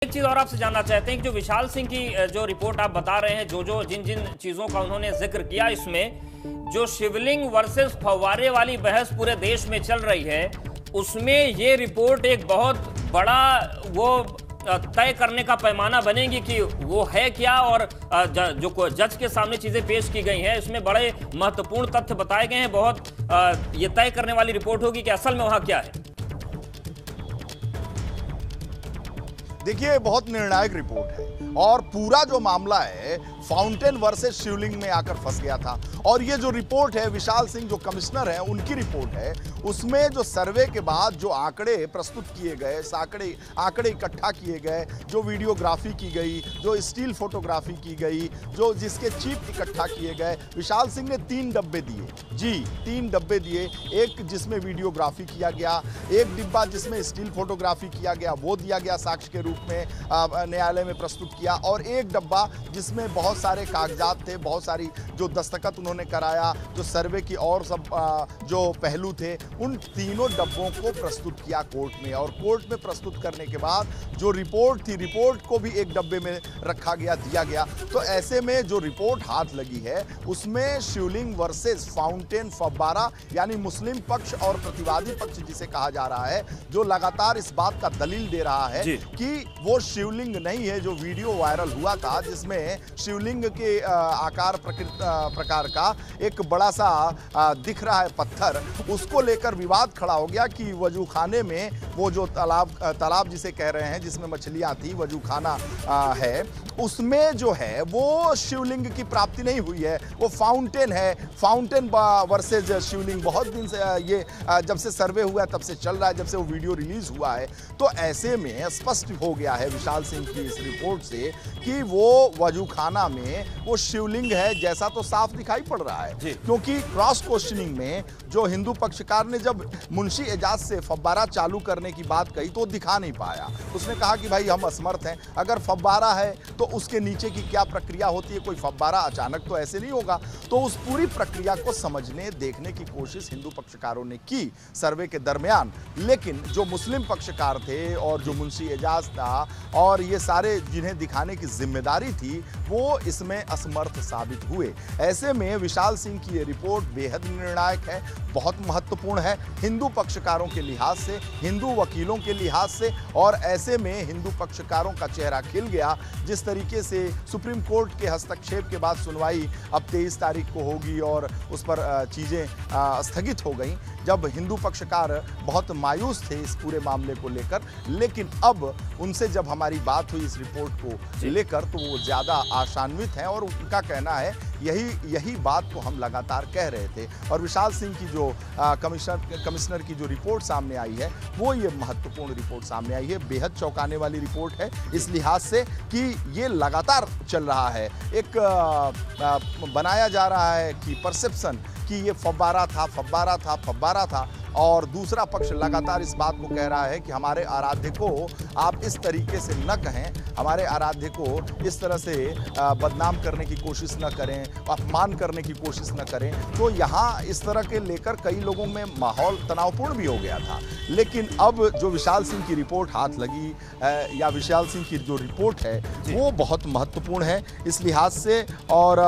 एक चीज और आपसे जानना चाहते हैं कि जो विशाल सिंह की जो रिपोर्ट आप बता रहे हैं, जिन जिन चीजों का उन्होंने जिक्र किया, इसमें जो शिवलिंग वर्सेस फव्वारे वाली बहस पूरे देश में चल रही है, उसमें ये रिपोर्ट एक बहुत बड़ा वो तय करने का पैमाना बनेगी कि वो है क्या, और जो जज के सामने चीजें पेश की गई हैं इसमें बड़े महत्वपूर्ण तथ्य बताए गए हैं। बहुत ये तय करने वाली रिपोर्ट होगी कि असल में वहां क्या है। देखिए, बहुत निर्णायक रिपोर्ट है और पूरा जो मामला है फाउंटेन वर्सेस शिवलिंग में आकर फंस गया था। और ये जो रिपोर्ट है, विशाल सिंह जो कमिश्नर हैं उनकी रिपोर्ट है, उसमें जो सर्वे के बाद जो आंकड़े प्रस्तुत किए गए, आंकड़े इकट्ठा किए गए, जो वीडियोग्राफी की गई, जो स्टील फोटोग्राफी की गई, जो जिसके चिप इकट्ठा किए गए, विशाल सिंह ने 3 डब्बे दिए। जी, 3 डब्बे दिए। एक जिसमें वीडियोग्राफी किया गया, एक डिब्बा जिसमें स्टील फोटोग्राफी किया गया, वो दिया गया साक्ष्य के रूप में, न्यायालय में प्रस्तुत किया। और एक डब्बा जिसमें बहुत सारे कागजात थे, बहुत सारी जो दस्तखत उन्होंने कराया, जो सर्वे की और सब जो पहलू थे, उन तीनों डब्बों को प्रस्तुत किया कोर्ट में। और कोर्ट में प्रस्तुत करने के बाद जो रिपोर्ट थी, रिपोर्ट को भी एक डब्बे में रखा गया, दिया गया। तो ऐसे में जो रिपोर्ट हाथ लगी है उसमें शिवलिंग वर्सेस फाउंटेन फव्वारा, यानी मुस्लिम पक्ष और प्रतिवादी पक्ष जिसे कहा जा रहा है, जो लगातार इस बात का दलील दे रहा है कि वो शिवलिंग नहीं है जो वीडियो वायरल हुआ था, जिसमें शिवलिंग के आकार प्रकार का एक बड़ा सा दिख रहा है पत्थर, उसको लेकर विवाद खड़ा हो गया कि वजूखाने में वो जो तालाब जिसे कह रहे हैं जिसमें मछलियां थी, वजूखाना है, उसमें जो है वो शिवलिंग की प्राप्ति नहीं हुई है, वो फाउंटेन है। फाउंटेन वर्सेज शिवलिंग बहुत दिन से ये जब से सर्वे हुआ है तब से चल रहा है, जब से वो वीडियो रिलीज हुआ है। तो ऐसे में स्पष्ट हो गया है विशाल सिंह की इस रिपोर्ट से कि वो वजूखाना में वो शिवलिंग है जैसा तो साफ दिखाई पड़ रहा है। क्योंकि क्रॉस क्वेश्चनिंग में जो हिंदू पक्षकार ने जब मुंशी एजाज से फव्वारा चालू करने की बात कही तो दिखा नहीं पाया। उसने कहा कि भाई हम असमर्थ हैं, अगर फव्वारा है तो उसके नीचे की क्या प्रक्रिया होती है, कोई फव्वारा अचानक तो ऐसे नहीं होगा। तो उस पूरी प्रक्रिया को समझने देखने की कोशिश हिंदू पक्षकारों ने की सर्वे के दरमियान, लेकिन जो मुस्लिम पक्षकार थे और जो मुंशी एजाज था और ये सारे जिन्हें दिखाने की जिम्मेदारी थी, वो इसमें असमर्थ साबित हुए। ऐसे में विशाल सिंह की ये रिपोर्ट बेहद निर्णायक है, बहुत महत्वपूर्ण है हिंदू पक्षकारों के लिहाज से, हिंदू वकीलों के लिहाज से। और ऐसे में हिंदू पक्षकारों का चेहरा खिल गया। जिस तरीके से सुप्रीम कोर्ट के हस्तक्षेप के बाद सुनवाई अब 23 तारीख को होगी और उस पर चीज़ें स्थगित हो गई, जब हिंदू पक्षकार बहुत मायूस थे इस पूरे मामले को लेकर, लेकिन अब उनसे जब हमारी बात हुई इस रिपोर्ट को लेकर तो वो ज़्यादा आशान्वित हैं और उनका कहना है यही बात को हम लगातार कह रहे थे। और विशाल सिंह की जो कमिश्नर की जो रिपोर्ट सामने आई है, वो ये महत्वपूर्ण रिपोर्ट सामने आई है, बेहद चौंकाने वाली रिपोर्ट है इस लिहाज से कि ये लगातार चल रहा है, एक बनाया जा रहा है कि परसेप्शन कि ये फव्वारा था, और दूसरा पक्ष लगातार इस बात को कह रहा है कि हमारे आराध्य को आप इस तरीके से न कहें, हमारे आराध्य को इस तरह से बदनाम करने की कोशिश न करें, अपमान करने की कोशिश न करें। तो यहाँ इस तरह के लेकर कई लोगों में माहौल तनावपूर्ण भी हो गया था। लेकिन अब जो विशाल सिंह की रिपोर्ट हाथ लगी या विशाल सिंह की जो रिपोर्ट है वो बहुत महत्वपूर्ण है इस लिहाज से। और